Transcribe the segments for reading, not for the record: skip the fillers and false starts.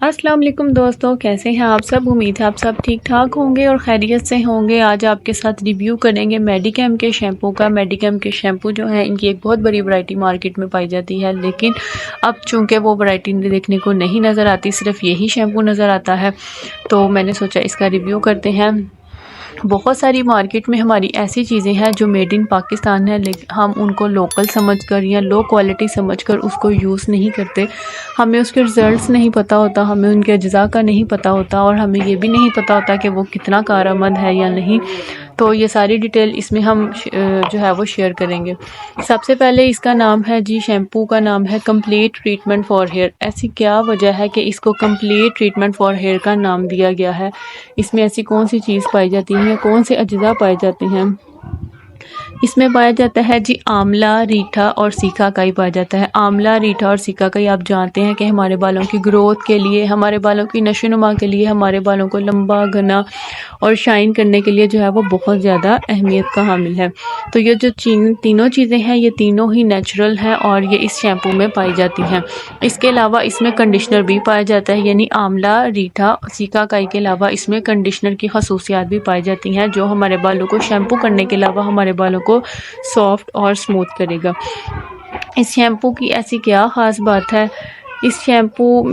अस्सलाम वालेकुम दोस्तों, कैसे हैं आप सब। उम्मीद है आप सब ठीक ठाक होंगे और खैरियत से होंगे। आज आपके साथ रिव्यू करेंगे मेडिकेम के शैम्पू का। मेडिकेम के शैम्पू जो है इनकी एक बहुत बड़ी वैरायटी मार्केट में पाई जाती है, लेकिन अब चूँकि वो वैरायटी देखने को नहीं नज़र आती, सिर्फ यही शैम्पू नज़र आता है, तो मैंने सोचा इसका रिव्यू करते हैं। बहुत सारी मार्केट में हमारी ऐसी चीज़ें हैं जो मेड इन पाकिस्तान है, लेकिन हम उनको लोकल समझकर या लो क्वालिटी समझकर उसको यूज़ नहीं करते। हमें उसके रिज़ल्ट्स नहीं पता होता, हमें उनके अज्जा का नहीं पता होता और हमें ये भी नहीं पता होता कि वो कितना कारआमद है या नहीं। तो ये सारी डिटेल इसमें हम जो है वो शेयर करेंगे। सबसे पहले इसका नाम है जी, शैम्पू का नाम है कंप्लीट ट्रीटमेंट फॉर हेयर। ऐसी क्या वजह है कि इसको कंप्लीट ट्रीटमेंट फॉर हेयर का नाम दिया गया है? इसमें ऐसी कौन सी चीज़ पाई जाती है या कौन से अज्जा पाए जाते हैं? इसमें पाया जाता है जी आंवला, रीठा और सीकाकाई पाया जाता है। आंवला, रीठा और सीकाकाई आप जानते हैं कि हमारे बालों की ग्रोथ के लिए, हमारे बालों की नशोनुमा के लिए, हमारे बालों को लंबा, घना और शाइन करने के लिए जो है वो बहुत ज़्यादा अहमियत का हामिल है। तो ये जो तीनों चीज़ें हैं ये तीनों ही नेचुरल हैं और ये इस शैम्पू में पाई जाती हैं। इसके अलावा इसमें कंडीशनर भी पाया जाता है, यानी आंवला, रीठा, सीकाकाई के अलावा इसमें कंडीशनर की खसूसियात भी पाई जाती हैं जो हमारे बालों को शैम्पू करने के अलावा हमारे बालों को सॉफ्ट और स्मूथ करेगा। इस शैम्पू की ऐसी क्या ख़ास बात है? इस शैम्पू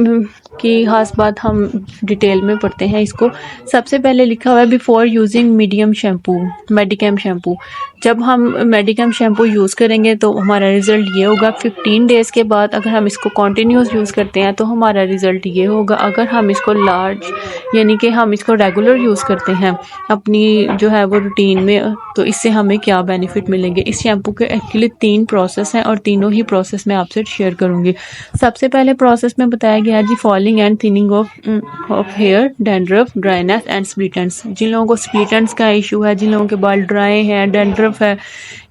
की ख़ास बात हम डिटेल में पढ़ते हैं इसको। सबसे पहले लिखा हुआ है before using medium shampoo, Medicam shampoo. जब हम मेडिकेम शैम्पू यूज़ करेंगे तो हमारा रिज़ल्ट ये होगा 15 डेज़ के बाद। अगर हम इसको कंटिन्यूस यूज़ करते हैं तो हमारा रिज़ल्ट ये होगा। अगर हम इसको लार्ज यानी कि हम इसको रेगुलर यूज़ करते हैं अपनी जो है वो रूटीन में, तो इससे हमें क्या बेनिफिट मिलेंगे। इस शैम्पू के एक्चुअली 3 प्रोसेस हैं और तीनों ही प्रोसेस मैं आपसे शेयर करूँगी। सबसे पहले प्रोसेस में बताया गया है जी falling and thinning of hair, dandruff, dryness and split ends. जिन लोगों को स्प्लिट एंड्स का इशू है, जिन लोगों के बाल ड्राई हैं, डैंड्रफ है,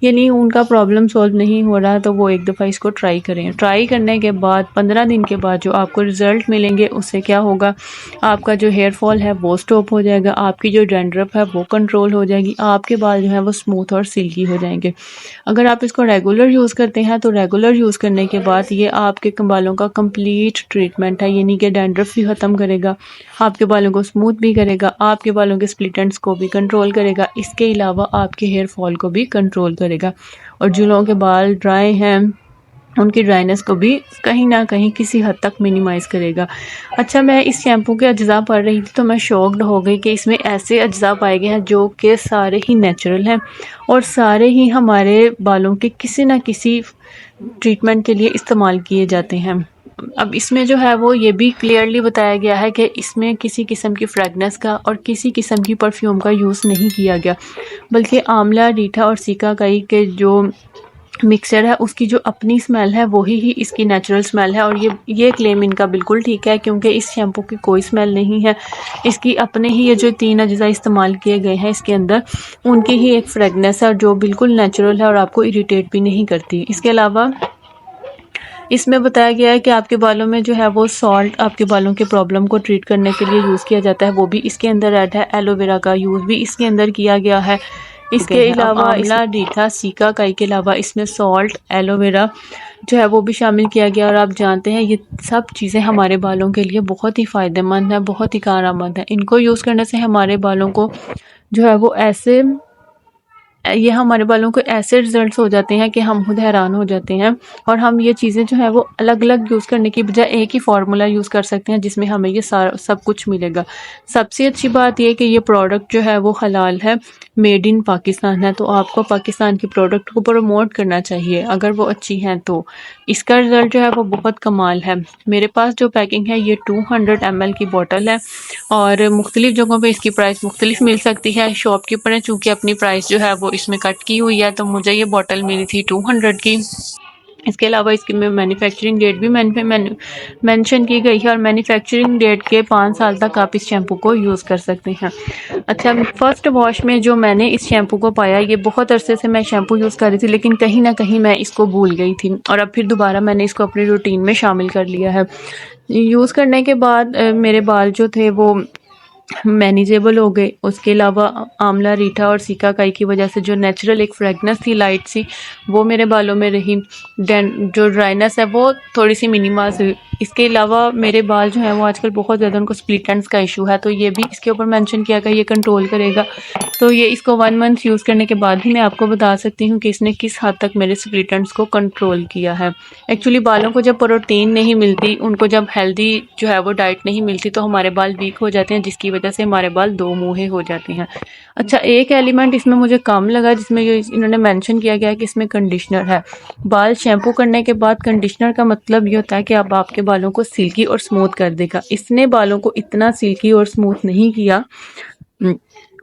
यानी उनका प्रॉब्लम सॉल्व नहीं हो रहा, तो वो एक दफ़ा इसको ट्राई करें। ट्राई करने के बाद 15 दिन के बाद जो आपको रिज़ल्ट मिलेंगे उससे क्या होगा, आपका जो हेयर फॉल है वो स्टॉप हो जाएगा, आपकी जो डैंड्रफ है वो कंट्रोल हो जाएगी, आपके बाल जो है वो स्मूथ और सिल्की हो जाएंगे। अगर आप इसको रेगुलर यूज़ करते हैं तो रेगुलर यूज़ करने के बाद ये आपके बालों का कंप्लीट ट्रीटमेंट है, यानी कि डैंड्रफ भी ख़त्म करेगा, आपके बालों को स्मूथ भी करेगा, आपके बालों के स्प्लिट एंड्स को भी कंट्रोल करेगा, इसके अलावा आपके हेयर फॉल को भी कंट्रोल करेगा और जिन लोगों के बाल ड्राई हैं उनकी ड्राइनेस को भी कहीं ना कहीं किसी हद तक मिनिमाइज़ करेगा। अच्छा, मैं इस शैम्पू के अज्जा पढ़ रही थी तो मैं शॉक्ड हो गई कि इसमें ऐसे अज्जा पाए गए हैं जो कि सारे ही नेचुरल हैं और सारे ही हमारे बालों के किसी न किसी ट्रीटमेंट के लिए इस्तेमाल किए जाते हैं। अब इसमें जो है वो ये भी क्लियरली बताया गया है कि इसमें किसी किस्म की फ्रेगनेंस का और किसी किस्म की परफ्यूम का यूज़ नहीं किया गया, बल्कि आंवला, रीठा और सीकाकाई के जो मिक्सचर है उसकी जो अपनी स्मेल है वही ही इसकी नेचुरल स्मेल है। और ये क्लेम इनका बिल्कुल ठीक है, क्योंकि इस शैम्पू की कोई स्मेल नहीं है। इसकी अपने ही ये जो 3 अज्जा इस्तेमाल किए गए हैं इसके अंदर, उनकी ही एक फ्रेगनेंस है जो बिल्कुल नेचुरल है और आपको इरिटेट भी नहीं करती। इसके अलावा इसमें बताया गया है कि आपके बालों में जो है वो सॉल्ट आपके बालों के प्रॉब्लम को ट्रीट करने के लिए यूज़ किया जाता है, वो भी इसके अंदर ऐड है। एलोवेरा का यूज़ भी इसके अंदर किया गया है। इसके अलावा आंवला, रीठा, सीकाकाई के अलावा इसमें सॉल्ट, एलोवेरा जो है वो भी शामिल किया गया। और आप जानते हैं ये सब चीज़ें हमारे बालों के लिए बहुत ही फ़ायदेमंद है, बहुत ही कारआमद है। इनको यूज़ करने से हमारे बालों को जो है वो ये हमारे बालों को ऐसे रिजल्ट्स हो जाते हैं कि हम खुद हैरान हो जाते हैं। और हम ये चीज़ें जो है वो अलग अलग यूज़ करने की बजाय एक ही फार्मूला यूज़ कर सकते हैं जिसमें हमें ये सारा सब कुछ मिलेगा। सबसे अच्छी बात ये कि ये प्रोडक्ट जो है वो हलाल है, मेड इन पाकिस्तान है, तो आपको पाकिस्तान की प्रोडक्ट को प्रमोट करना चाहिए अगर वो अच्छी हैं तो। इसका रिज़ल्ट जो है वो बहुत कमाल है। मेरे पास जो पैकिंग है ये 200 ml की बोतल है और मुख्तलिफ़ जगहों पे इसकी प्राइस मुख्तलिफ मिल सकती है। शॉपकीपर ने चूँकि अपनी प्राइस जो है वो इसमें कट की हुई है, तो मुझे ये बोतल मिली थी 200 की। इसके अलावा इसकी में मैन्युफैक्चरिंग डेट भी मेंशन की गई है और मैन्युफैक्चरिंग डेट के 5 साल तक आप इस शैम्पू को यूज़ कर सकते हैं। अच्छा, फर्स्ट वॉश में जो मैंने इस शैम्पू को पाया, ये बहुत अरसे से मैं शैम्पू यूज़ कर रही थी लेकिन कहीं ना कहीं मैं इसको भूल गई थी और अब फिर दोबारा मैंने इसको अपनी रूटीन में शामिल कर लिया है। यूज़ करने के बाद मेरे बाल जो थे वो मैनेजेबल हो गए। उसके अलावा आंवला, रीठा और सिकाकाई की वजह से जो नेचुरल एक फ्रेगनेंस थी लाइट सी, वो मेरे बालों में रही। जो ड्राइनेस है वो थोड़ी सी मिनिमाइज हुई। इसके अलावा मेरे बाल जो हैं वो आजकल बहुत ज़्यादा उनको स्प्लिट एंड्स का इशू है, तो ये भी इसके ऊपर मेंशन किया गया ये कंट्रोल करेगा। तो ये इसको 1 मंथ यूज़ करने के बाद ही मैं आपको बता सकती हूँ कि इसने किस हद तक मेरे स्प्लिट एंड्स को कंट्रोल किया है। एक्चुअली बालों को जब प्रोटीन नहीं मिलती, उनको जब हेल्दी जो है वो डाइट नहीं मिलती, तो हमारे बाल वीक हो जाते हैं, जिसकी वजह से हमारे बाल दो मुँहे हो जाते हैं। अच्छा, एक एलिमेंट इसमें मुझे कम लगा जिसमें ये इन्होंने मेंशन किया गया है कि इसमें कंडीशनर है। बाल शैम्पू करने के बाद कंडीशनर का मतलब ये होता है कि अब आपके बालों को सिल्की और स्मूथ कर देगा। इसने बालों को इतना सिल्की और स्मूथ नहीं किया।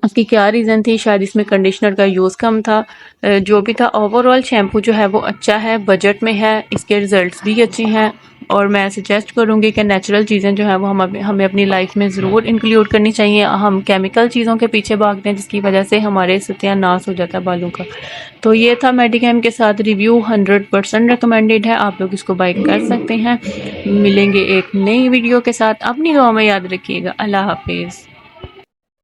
उसकी क्या रीज़न थी? शायद इसमें कंडीशनर का यूज़ कम था। जो भी था, ओवरऑल शैम्पू जो है वो अच्छा है, बजट में है, इसके रिज़ल्ट्स भी अच्छे हैं और मैं सजेस्ट करूँगी कि नेचुरल चीज़ें जो हैं वो हमें अपनी लाइफ में ज़रूर इंक्लूड करनी चाहिए। हम केमिकल चीज़ों के पीछे भागते हैं जिसकी वजह से हमारे सत्यानाश हो जाता है बालों का। तो ये था मेडिकेम के साथ रिव्यू, 100% रिकमेंडेड है, आप लोग इसको बाय कर सकते हैं। मिलेंगे एक नई वीडियो के साथ, अपनी दुआ में याद रखिएगा। अल्लाह हाफिज़।